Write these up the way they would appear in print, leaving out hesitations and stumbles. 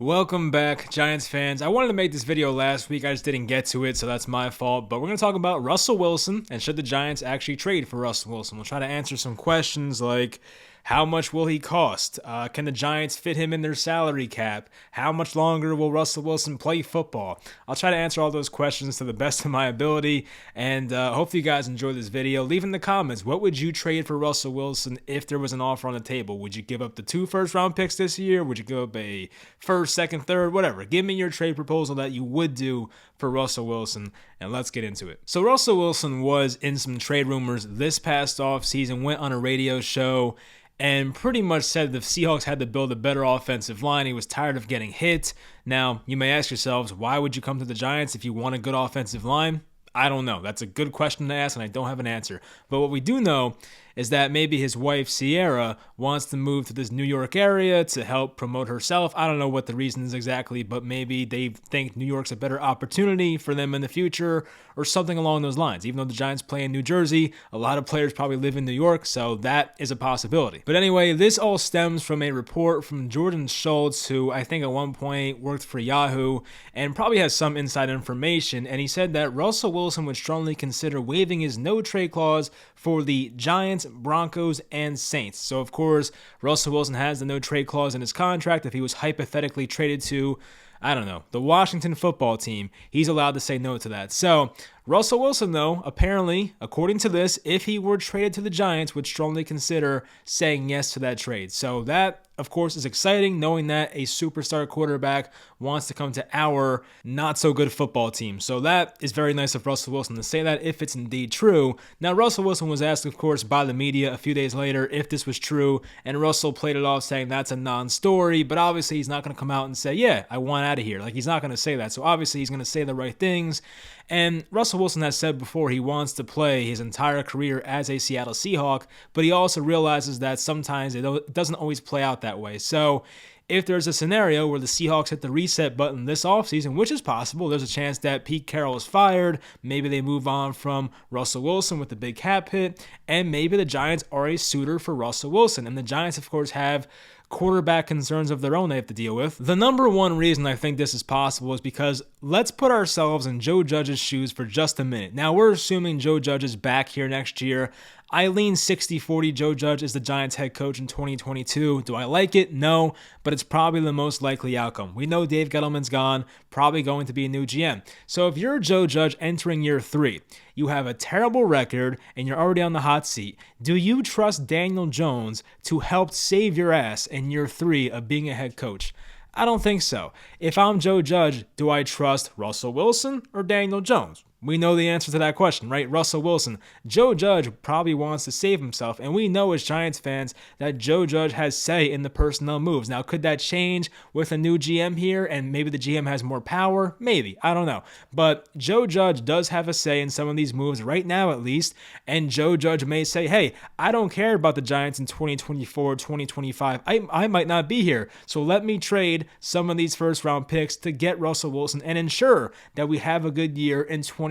Welcome back, Giants fans. I wanted to make this video last week. I just didn't get to it, so that's my fault. But we're going to talk about Russell Wilson and should the Giants actually trade for Russell Wilson. We'll try to answer some questions like how much will he cost? Can the Giants fit him in their salary cap? How much longer will Russell Wilson play football? I'll try to answer all those questions to the best of my ability, and hopefully you guys enjoy this video. Leave in the comments, what would you trade for Russell Wilson if there was an offer on the table? Would you give up the 2 first-round picks this year? Would you give up a first, second, third, whatever? Give me your trade proposal that you would do for Russell Wilson, and let's get into it. So Russell Wilson was in some trade rumors this past offseason, went on a radio show, and pretty much said the Seahawks had to build a better offensive line. He was tired of getting hit. Now, you may ask yourselves, why would you come to the Giants if you want a good offensive line? I don't know. That's a good question to ask, and I don't have an answer. But what we do know is that maybe his wife, Sierra, wants to move to this New York area to help promote herself. I don't know what the reason is exactly, but maybe they think New York's a better opportunity for them in the future or something along those lines. Even though the Giants play in New Jersey, a lot of players probably live in New York, so that is a possibility. But anyway, this all stems from a report from Jordan Schultz, who I think at one point worked for Yahoo and probably has some inside information, and he said that Russell Wilson would strongly consider waiving his no-trade clause for the Giants, Broncos, and Saints. So, of course, Russell Wilson has the no-trade clause in his contract. If he was hypothetically traded to, I don't know, the Washington football team, he's allowed to say no to that. So, Russell Wilson, though, apparently, according to this, if he were traded to the Giants, would strongly consider saying yes to that trade. So that, of course, is exciting, knowing that a superstar quarterback wants to come to our not-so-good football team. So that is very nice of Russell Wilson to say that if it's indeed true. Now, Russell Wilson was asked, of course, by the media a few days later if this was true, and Russell played it off saying that's a non-story, but obviously he's not going to come out and say, yeah, I want out of here. Like, he's not going to say that. So obviously he's going to say the right things. And Russell Wilson has said before he wants to play his entire career as a Seattle Seahawk, but he also realizes that sometimes it doesn't always play out that way. So if there's a scenario where the Seahawks hit the reset button this offseason, which is possible, there's a chance that Pete Carroll is fired, maybe they move on from Russell Wilson with the big cap hit, and maybe the Giants are a suitor for Russell Wilson. And the Giants, of course, have quarterback concerns of their own they have to deal with. The number one reason I think this is possible is because let's put ourselves in Joe Judge's shoes for just a minute. Now, we're assuming Joe Judge is back here next year. I lean 60-40 Joe Judge is the Giants head coach in 2022. Do I like it? No, but it's probably the most likely outcome. We know Dave Gettleman's gone, probably going to be a new GM. So if you're Joe Judge entering year 3, you have a terrible record and you're already on the hot seat, do you trust Daniel Jones to help save your ass in year 3 of being a head coach? I don't think so. If I'm Joe Judge, do I trust Russell Wilson or Daniel Jones? We know the answer to that question, right? Russell Wilson. Joe Judge probably wants to save himself, and we know as Giants fans that Joe Judge has say in the personnel moves. Now, could that change with a new GM here, and maybe the GM has more power? Maybe. I don't know. But Joe Judge does have a say in some of these moves right now, at least, and Joe Judge may say, hey, I don't care about the Giants in 2024, 2025. I might not be here, so let me trade some of these first-round picks to get Russell Wilson and ensure that we have a good year in 2022,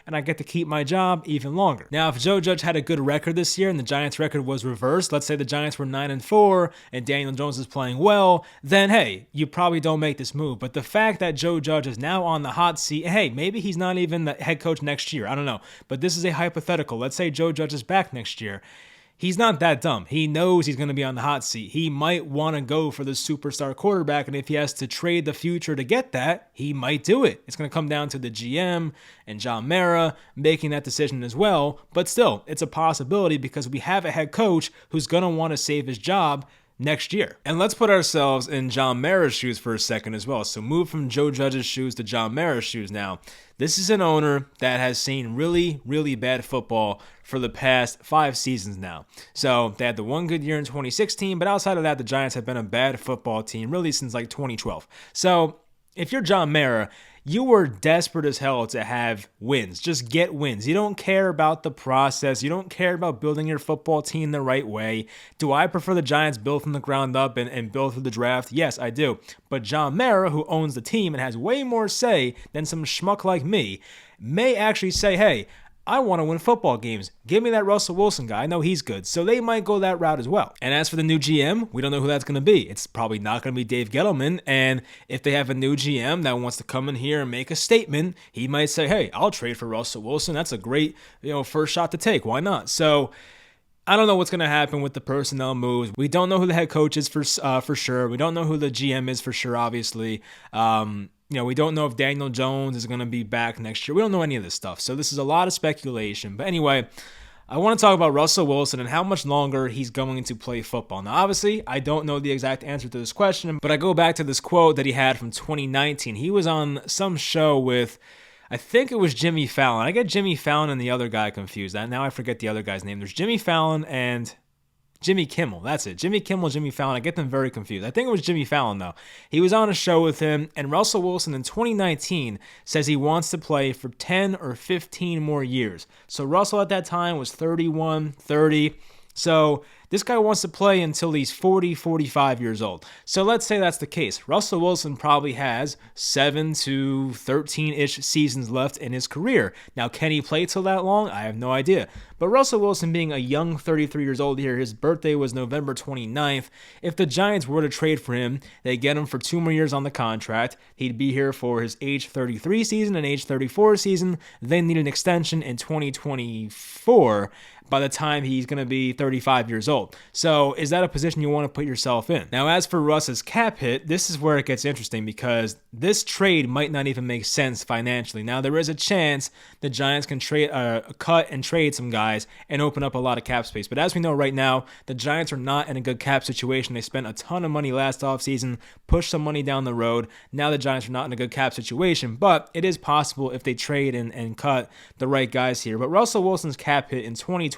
and I get to keep my job even longer. Now, if Joe Judge had a good record this year and the Giants' record was reversed, let's say the Giants were 9-4 and Daniel Jones is playing well, then hey, you probably don't make this move. But the fact that Joe Judge is now on the hot seat, hey, maybe he's not even the head coach next year. I don't know. But this is a hypothetical. Let's say Joe Judge is back next year. He's not that dumb. He knows he's going to be on the hot seat. He might want to go for the superstar quarterback, and if he has to trade the future to get that, he might do it. It's going to come down to the GM and John Mara making that decision as well, but still, it's a possibility because we have a head coach who's going to want to save his job next year. And let's put ourselves in John Mara's shoes for a second as well. So move from Joe Judge's shoes to John Mara's shoes now. This is an owner that has seen really, really bad football for the past 5 seasons now. So they had the one good year in 2016, but outside of that, the Giants have been a bad football team really since like 2012. So if you're John Mara, you were desperate as hell to have wins. Just get wins. You don't care about the process. You don't care about building your football team the right way. Do I prefer the Giants build from the ground up and build through the draft? Yes, I do. But John Mara, who owns the team and has way more say than some schmuck like me, may actually say, hey, I want to win football games. Give me that Russell Wilson guy. I know he's good. So they might go that route as well. And as for the new GM, we don't know who that's going to be. It's probably not going to be Dave Gettleman. And if they have a new GM that wants to come in here and make a statement, he might say, hey, I'll trade for Russell Wilson. That's a great, first shot to take. Why not? So I don't know what's going to happen with the personnel moves. We don't know who the head coach is for sure. We don't know who the GM is for sure, obviously. We don't know if Daniel Jones is going to be back next year. We don't know any of this stuff. So this is a lot of speculation. But anyway, I want to talk about Russell Wilson and how much longer he's going to play football. Now, obviously, I don't know the exact answer to this question, but I go back to this quote that he had from 2019. He was on some show with, I think it was Jimmy Fallon. I get Jimmy Fallon and the other guy confused. Now I forget the other guy's name. There's Jimmy Fallon and Jimmy Kimmel. That's it. Jimmy Kimmel, Jimmy Fallon. I get them very confused. I think it was Jimmy Fallon, though. He was on a show with him, and Russell Wilson in 2019 says he wants to play for 10 or 15 more years. So Russell at that time was 31, 30. So this guy wants to play until he's 40, 45 years old. So let's say that's the case. Russell Wilson probably has 7 to 13-ish seasons left in his career. Now, can he play till that long? I have no idea. But Russell Wilson being a young 33 years old here, his birthday was November 29th. If the Giants were to trade for him, they get him for 2 more years on the contract. He'd be here for his age 33 season and age 34 season. They need an extension in 2024 by the time he's going to be 35 years old. So is that a position you want to put yourself in? Now, as for Russ's cap hit, this is where it gets interesting because this trade might not even make sense financially. Now, there is a chance the Giants can cut and trade some guys and open up a lot of cap space. But as we know right now, the Giants are not in a good cap situation. They spent a ton of money last offseason, pushed some money down the road. Now the Giants are not in a good cap situation, but it is possible if they trade and cut the right guys here. But Russell Wilson's cap hit in 2022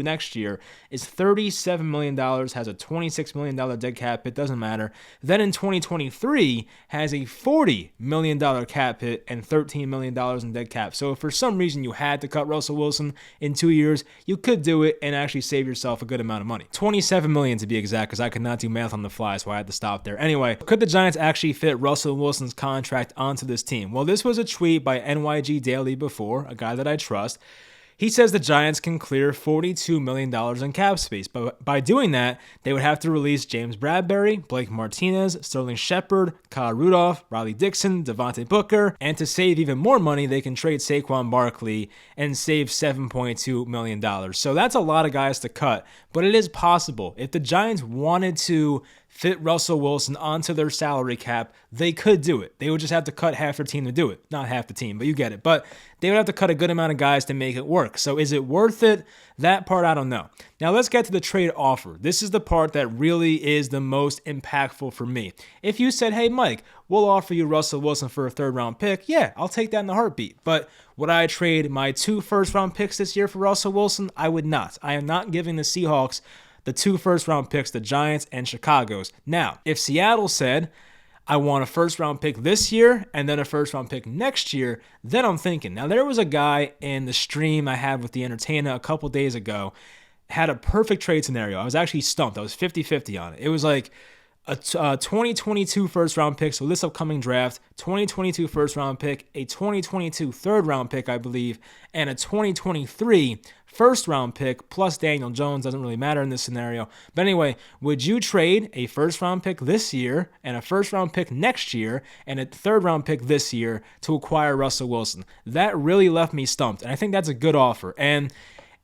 next year is $37 million, has a $26 million dead cap hit, doesn't matter. Then in 2023 has a $40 million cap hit and $13 million in dead cap. So if for some reason you had to cut Russell Wilson in 2 years, you could do it and actually save yourself a good amount of money. $27 million to be exact, because I could not do math on the fly, so I had to stop there. Anyway, could the Giants actually fit Russell Wilson's contract onto this team? Well, this was a tweet by NYG Daily before, a guy that I trust. He says the Giants can clear $42 million in cap space, but by doing that, they would have to release James Bradberry, Blake Martinez, Sterling Shepard, Kyle Rudolph, Riley Dixon, Devontae Booker, and to save even more money, they can trade Saquon Barkley and save $7.2 million. So that's a lot of guys to cut, but it is possible. If the Giants wanted to fit Russell Wilson onto their salary cap, they could do it. They would just have to cut half their team to do it. Not half the team, but you get it. But they would have to cut a good amount of guys to make it work. So is it worth it? That part, I don't know. Now let's get to the trade offer. This is the part that really is the most impactful for me. If you said, hey, Mike, we'll offer you Russell Wilson for a 3rd-round pick, yeah, I'll take that in a heartbeat. But would I trade my 2 first-round picks this year for Russell Wilson? I would not. I am not giving the Seahawks the 2 first-round picks, the Giants and Chicago's. Now, if Seattle said, I want a 1st-round pick this year and then a 1st-round pick next year, then I'm thinking. Now, there was a guy in the stream I had with the Entertainer a couple days ago, had a perfect trade scenario. I was actually stumped. I was 50-50 on it. It was like a 2022 first-round pick, so this upcoming draft, 2022 first-round pick, a 2022 3rd-round pick, I believe, and a 2023 first-round pick, plus Daniel Jones. Doesn't really matter in this scenario. But anyway, would you trade a first-round pick this year and a first-round pick next year and a 3rd-round pick this year to acquire Russell Wilson? That really left me stumped, and I think that's a good offer. And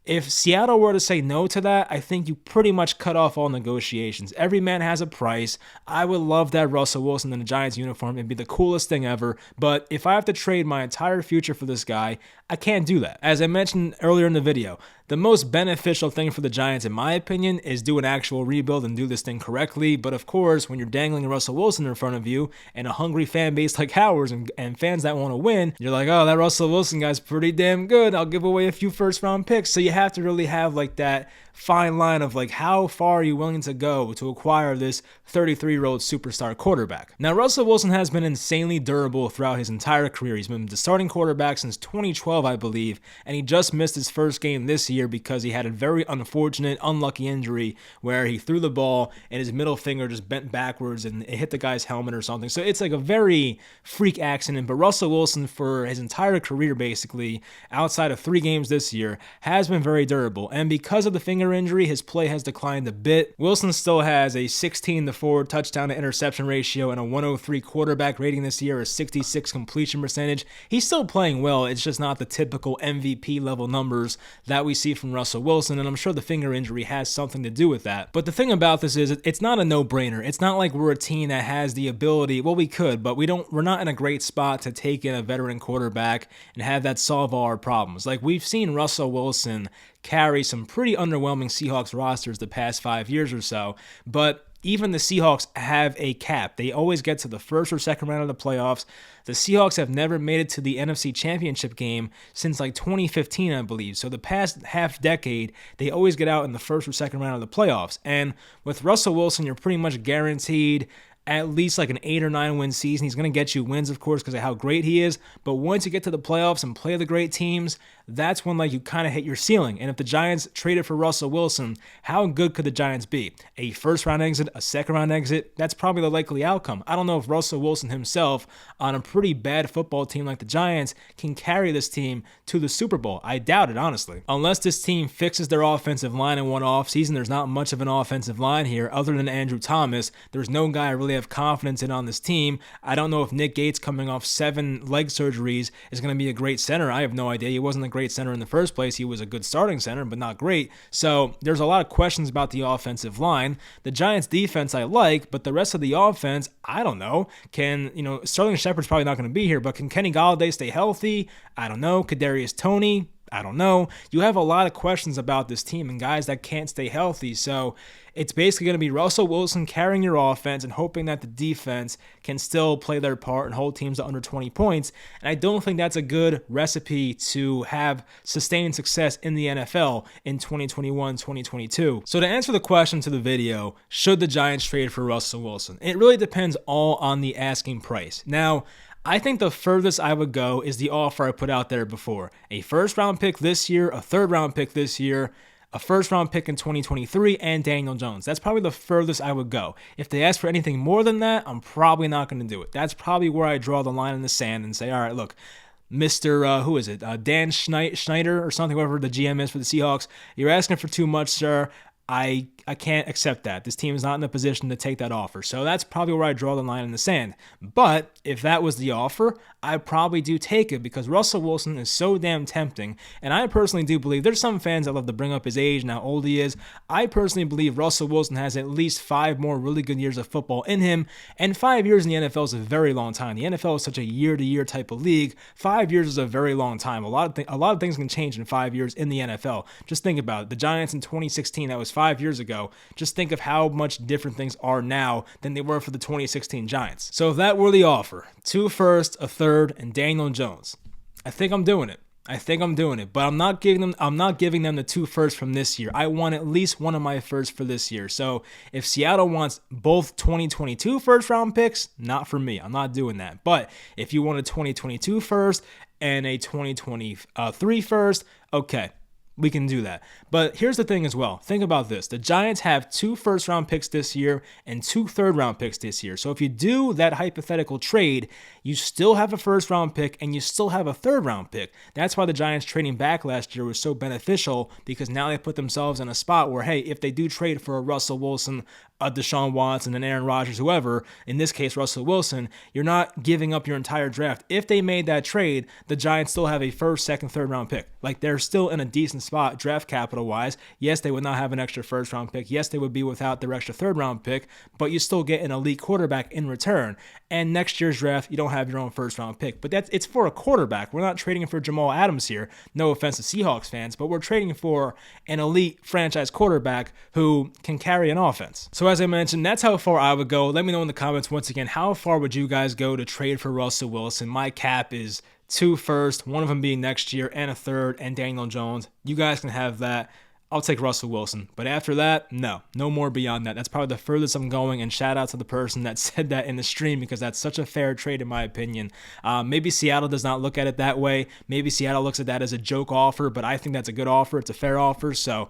if Seattle were to say no to that, I think you pretty much cut off all negotiations. Every man has a price. I would love that Russell Wilson in a Giants uniform. It'd be the coolest thing ever. But if I have to trade my entire future for this guy, I can't do that. As I mentioned earlier in the video, the most beneficial thing for the Giants, in my opinion, is do an actual rebuild and do this thing correctly. But of course, when you're dangling Russell Wilson in front of you and a hungry fan base like ours and fans that want to win, you're like, oh, that Russell Wilson guy's pretty damn good. I'll give away a few first-round picks. So you have to really have like that fine line of like how far are you willing to go to acquire this 33-year-old superstar quarterback. Now, Russell Wilson has been insanely durable throughout his entire career. He's been the starting quarterback since 2012, I believe, and he just missed his first game this year because he had a very unfortunate, unlucky injury where he threw the ball and his middle finger just bent backwards and it hit the guy's helmet or something. So it's like a very freak accident, but Russell Wilson for his entire career, basically, outside of 3 games this year, has been very durable. And because of the finger injury, his play has declined a bit. Wilson still has a 16-4 touchdown to interception ratio and a 103 quarterback rating this year, a 66 completion percentage. He's still playing well. It's just not the typical MVP level numbers that we see from Russell Wilson, and I'm sure the finger injury has something to do with that. But the thing about this is it's not a no-brainer. It's not like we're a team that has the ability, well, we could, but we're not in a great spot to take in a veteran quarterback and have that solve all our problems. Like, we've seen Russell Wilson carry some pretty underwhelming Seahawks rosters the past 5 years or so, but even the Seahawks have a cap. They always get to the first or second round of the playoffs. The Seahawks have never made it to the NFC Championship game since like 2015, I believe. So the past half decade, they always get out in the first or second round of the playoffs. And with Russell Wilson, you're pretty much guaranteed at least like an 8 or 9 win season. He's going to get you wins, of course, because of how great he is. But once you get to the playoffs and play the great teams, that's when like you kind of hit your ceiling. And if the Giants traded for Russell Wilson, how good could the Giants be? A first round exit, a second round exit? That's probably the likely outcome. I don't know if Russell Wilson himself on a pretty bad football team like the Giants can carry this team to the Super Bowl. I doubt it, honestly. Unless this team fixes their offensive line in one offseason, there's not much of an offensive line here other than Andrew Thomas. There's no guy I really have confidence in on this team. I don't know if Nick Gates, coming off 7 leg surgeries, is going to be a great center. I have no idea. He wasn't a great center in the first place. He was a good starting center, but not great. So there's a lot of questions about the offensive line. The Giants defense I like, but the rest of the offense, I don't know. Sterling Shepard's probably not going to be here, but can Kenny Golladay stay healthy? I don't know. Kadarius Toney? I don't know. You have a lot of questions about this team and guys that can't stay healthy. So it's basically going to be Russell Wilson carrying your offense and hoping that the defense can still play their part and hold teams to under 20 points. And I don't think that's a good recipe to have sustained success in the NFL in 2021, 2022. So to answer the question to the video, should the Giants trade for Russell Wilson? It really depends all on the asking price. Now, I think the furthest I would go is the offer I put out there before. A first-round pick this year, a third-round pick this year, a first-round pick in 2023, and Daniel Jones. That's probably the furthest I would go. If they ask for anything more than that, I'm probably not going to do it. That's probably where I draw the line in the sand and say, all right, look, Mr. Dan Schneider or something, whoever the GM is for the Seahawks, you're asking for too much, sir. I can't accept that. This team is not in a position to take that offer. So that's probably where I draw the line in the sand. But if that was the offer, I probably do take it because Russell Wilson is so damn tempting. And I personally do believe, there's some fans that love to bring up his age and how old he is. I personally believe Russell Wilson has at least 5 more really good years of football in him. And 5 years in the NFL is a very long time. The NFL is such a year-to-year type of league. 5 years is a very long time. A lot of things can change in 5 years in the NFL. Just think about it. The Giants in 2016, that was 5 years ago. Just think of how much different things are now than they were for the 2016 Giants. So if that were the offer, 2 firsts, a third, and Daniel Jones, I think I'm doing it. But I'm not giving them the 2 firsts from this year. I want at least one of my firsts for this year. So if Seattle wants both 2022 first round picks, not for me. I'm not doing that. But if you want a 2022 first and a 2023 first, okay, we can do that. But here's the thing as well. Think about this. The Giants have 2 first-round picks this year and 2 third-round picks this year. So if you do that hypothetical trade, you still have a first-round pick and you still have a third-round pick. That's why the Giants trading back last year was so beneficial, because now they put themselves in a spot where, hey, if they do trade for a Russell Wilson, a Deshaun Watson, and Aaron Rodgers, whoever, in this case Russell Wilson, you're not giving up your entire draft. If they made that trade, the Giants still have a first, second, third-round pick. Like, they're still in a decent spot draft capital-wise. Yes, they would not have an extra first-round pick. Yes, they would be without their extra third-round pick, but you still get an elite quarterback in return. And next year's draft, you don't have your own first-round pick. But it's for a quarterback. We're not trading for Jamal Adams here. No offense to Seahawks fans, but we're trading for an elite franchise quarterback who can carry an offense. So as I mentioned, that's how far I would go. Let me know in the comments once again, how far would you guys go to trade for Russell Wilson? My cap is 2 firsts, one of them being next year, and a third, and Daniel Jones. You guys can have that. I'll take Russell Wilson. But after that, no more beyond that. That's probably the furthest I'm going, and shout out to the person that said that in the stream, because that's such a fair trade in my opinion. Maybe Seattle does not look at it that way. Maybe Seattle looks at that as a joke offer, but I think that's a good offer. It's a fair offer, so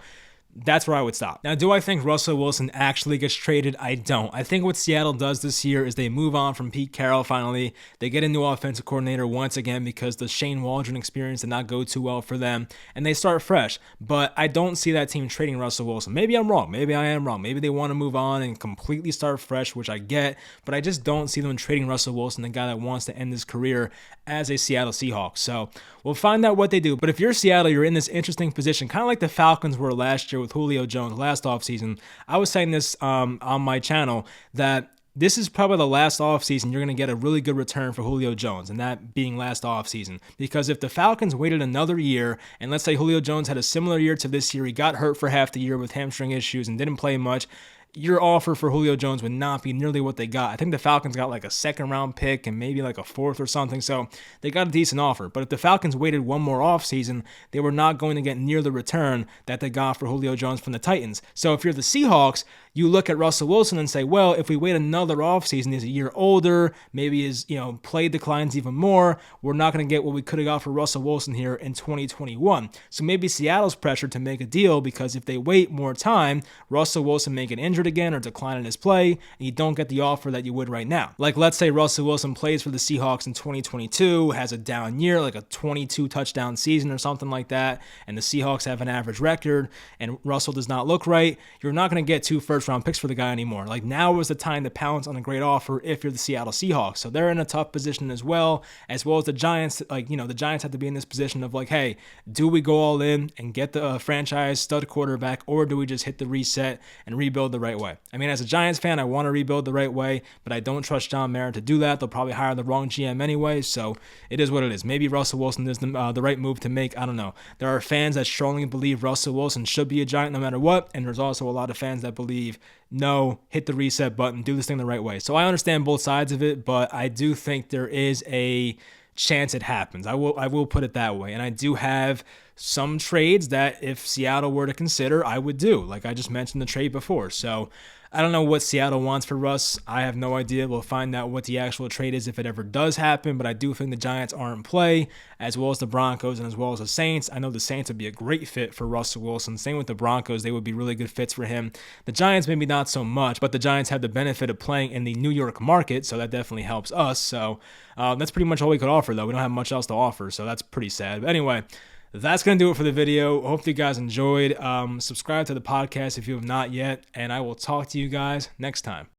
that's where I would stop. Now, do I think Russell Wilson actually gets traded? I don't. I think what Seattle does this year is they move on from Pete Carroll finally. They get a new offensive coordinator once again because the Shane Waldron experience did not go too well for them, and they start fresh. But I don't see that team trading Russell Wilson. Maybe I'm wrong. Maybe I am wrong. Maybe they want to move on and completely start fresh, which I get, but I just don't see them trading Russell Wilson, the guy that wants to end his career as a Seattle Seahawks. So we'll find out what they do. But if you're Seattle, you're in this interesting position, kind of like the Falcons were last year with Julio Jones last offseason. I was saying this on my channel that this is probably the last offseason you're going to get a really good return for Julio Jones, and that being last offseason. Because if the Falcons waited another year, and let's say Julio Jones had a similar year to this year, he got hurt for half the year with hamstring issues and didn't play much, your offer for Julio Jones would not be nearly what they got. I think the Falcons got like a second-round pick and maybe like a fourth or something, so they got a decent offer. But if the Falcons waited one more offseason, they were not going to get near the return that they got for Julio Jones from the Titans. So if you're the Seahawks, you look at Russell Wilson and say, well, if we wait another offseason, he's a year older, maybe his play declines even more, we're not going to get what we could have got for Russell Wilson here in 2021. So maybe Seattle's pressured to make a deal, because if they wait more time, Russell Wilson may get injured again or decline in his play, and you don't get the offer that you would right now. Like, let's say Russell Wilson plays for the Seahawks in 2022, has a down year, like a 22 touchdown season or something like that, and the Seahawks have an average record, and Russell does not look right, you're not going to get 2 first-round picks for the guy anymore. Like, now is the time to pounce on a great offer if you're the Seattle Seahawks. So they're in a tough position as well as the Giants. The Giants have to be in this position of like, hey, do we go all in and get the franchise stud quarterback, or do we just hit the reset and rebuild the right way? I mean, as a Giants fan, I want to rebuild the right way, but I don't trust John Mara to do that. They'll probably hire the wrong GM anyway, so it is what it is. Maybe Russell Wilson is the right move to make. I don't know. There are fans that strongly believe Russell Wilson should be a Giant no matter what, and there's also a lot of fans that believe, no, hit the reset button, do this thing the right way. So I understand both sides of it, but I do think there is a chance it happens. I will put it that way. And I do have some trades that if Seattle were to consider, I would do. Like I just mentioned the trade before. So I don't know what Seattle wants for Russ. I have no idea. We'll find out what the actual trade is if it ever does happen, but I do think the Giants are in play, as well as the Broncos and as well as the Saints. I know the Saints would be a great fit for Russell Wilson. Same with the Broncos. They would be really good fits for him. The Giants maybe not so much, but the Giants have the benefit of playing in the New York market, so that definitely helps us. So that's pretty much all we could offer, though. We don't have much else to offer, so that's pretty sad. But anyway, that's going to do it for the video. Hope you guys enjoyed. Subscribe to the podcast if you have not yet, and I will talk to you guys next time.